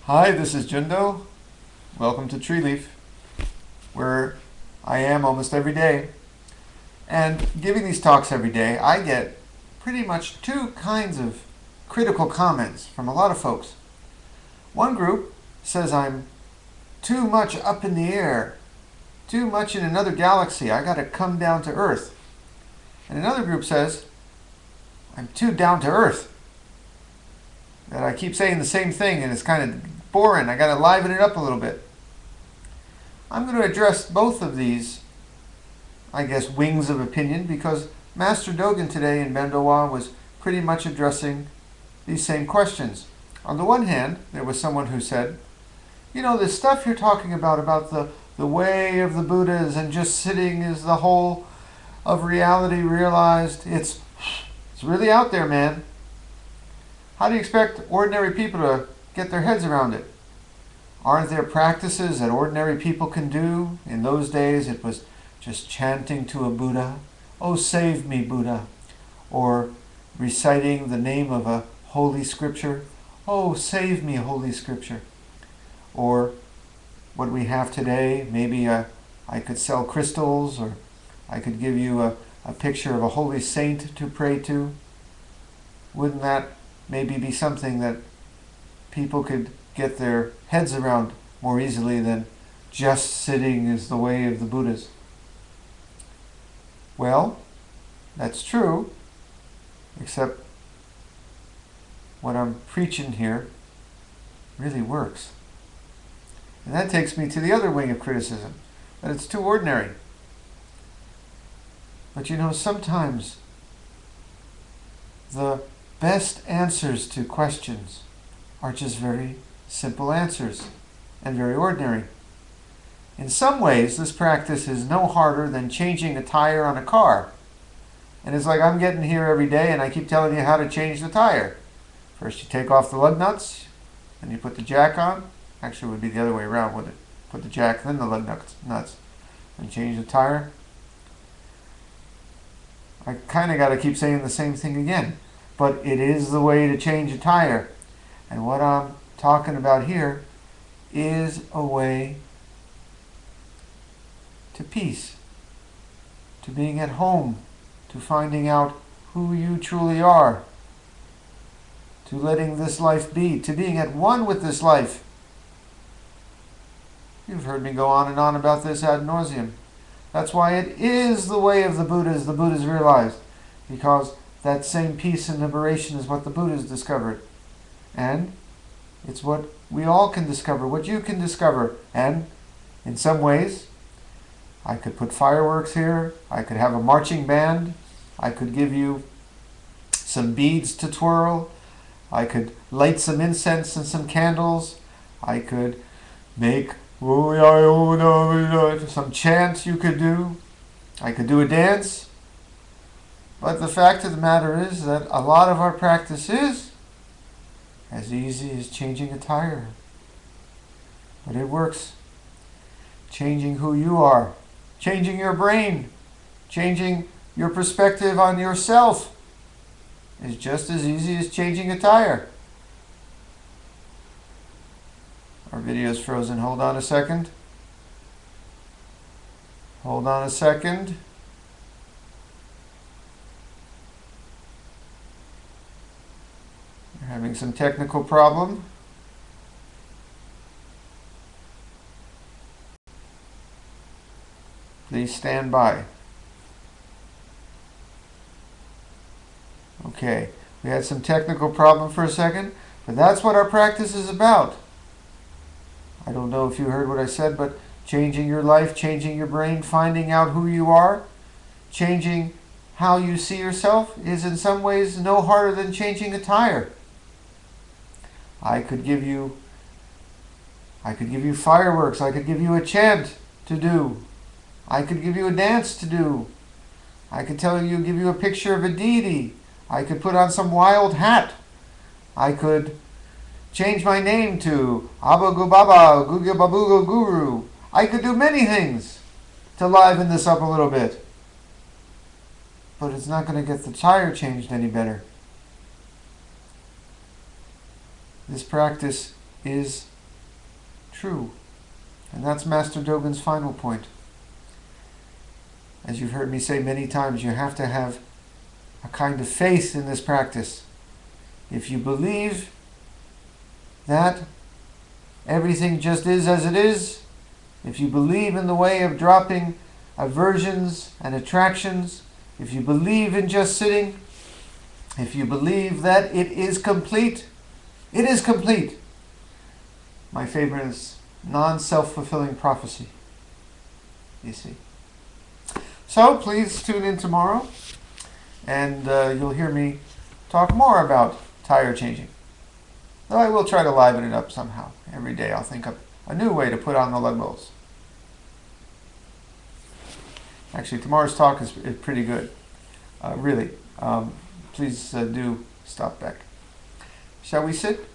Hi, this is Jundo. Welcome to Tree Leaf, where I am almost every day. And giving these talks every day, I get pretty much two kinds of critical comments from a lot of folks. One group says I'm too much up in the air, too much in another galaxy. I got to come down to Earth. And another group says I'm too down to earth, that I keep saying the same thing and it's kind of boring. I got to liven it up a little bit. I'm going to address both of these, I guess, wings of opinion, because Master Dogen today in Bandowa was pretty much addressing these same questions. On the one hand, there was someone who said, you know, this stuff you're talking about the way of the Buddhas and just sitting is the whole of reality realized, it's really out there, man. How do you expect ordinary people to get their heads around it? Aren't there practices that ordinary people can do? In those days it was just chanting to a Buddha, "Oh, save me, Buddha," or reciting the name of a holy scripture, "Oh, save me, holy scripture." Or what we have today, maybe I could sell crystals, or I could give you a picture of a holy saint to pray to. Wouldn't that maybe be something that people could get their heads around more easily than just sitting is the way of the Buddhas? Well, that's true, except what I'm preaching here really works. And that takes me to the other wing of criticism, that it's too ordinary. But you know, sometimes the best answers to questions are just very simple answers and very ordinary. In some ways, this practice is no harder than changing a tire on a car. And it's like I'm getting here every day and I keep telling you how to change the tire. First you take off the lug nuts, then you put the jack on. Actually, it would be the other way around, wouldn't it? Put the jack, then the lug nuts, and change the tire. I kind of got to keep saying the same thing again. But it is the way to change a tire. And what I'm talking about here is a way to peace, to being at home, to finding out who you truly are, to letting this life be, to being at one with this life. You've heard me go on and on about this ad nauseum. That's why it is the way of the Buddhas realized, because that same peace and liberation is what the Buddhas discovered. And it's what we all can discover, what you can discover. And in some ways, I could put fireworks here, I could have a marching band, I could give you some beads to twirl, I could light some incense and some candles, I could make some chant you could do, I could do a dance. But the fact of the matter is that a lot of our practice is as easy as changing a tire. But it works. Changing who you are, changing your brain, changing your perspective on yourself is just as easy as changing a tire. Our video's frozen. Hold on a second. Hold on a second. We're having some technical problem. Please stand by. Okay, we had some technical problem for a second, but that's what our practice is about. I don't know if you heard what I said, but changing your life, changing your brain, finding out who you are, changing how you see yourself is in some ways no harder than changing a tire. I could give you fireworks, I could give you a chant to do, I could give you a dance to do, I could give you a picture of a deity, I could put on some wild hat, I could change my name to Abagu Baba, Gugu Babugo Guru. I could do many things to liven this up a little bit. But it's not going to get the tire changed any better. This practice is true. And that's Master Dogen's final point. As you've heard me say many times, you have to have a kind of faith in this practice. If you believe that everything just is as it is, if you believe in the way of dropping aversions and attractions, if you believe in just sitting, if you believe that it is complete, it is complete. My favorite is non-self-fulfilling prophecy, you see. So please tune in tomorrow, and you'll hear me talk more about tire changing. Though I will try to liven it up somehow. Every day I'll think of a new way to put on the lug bolts. Actually, tomorrow's talk is pretty good. Really. Please do stop back. Shall we sit?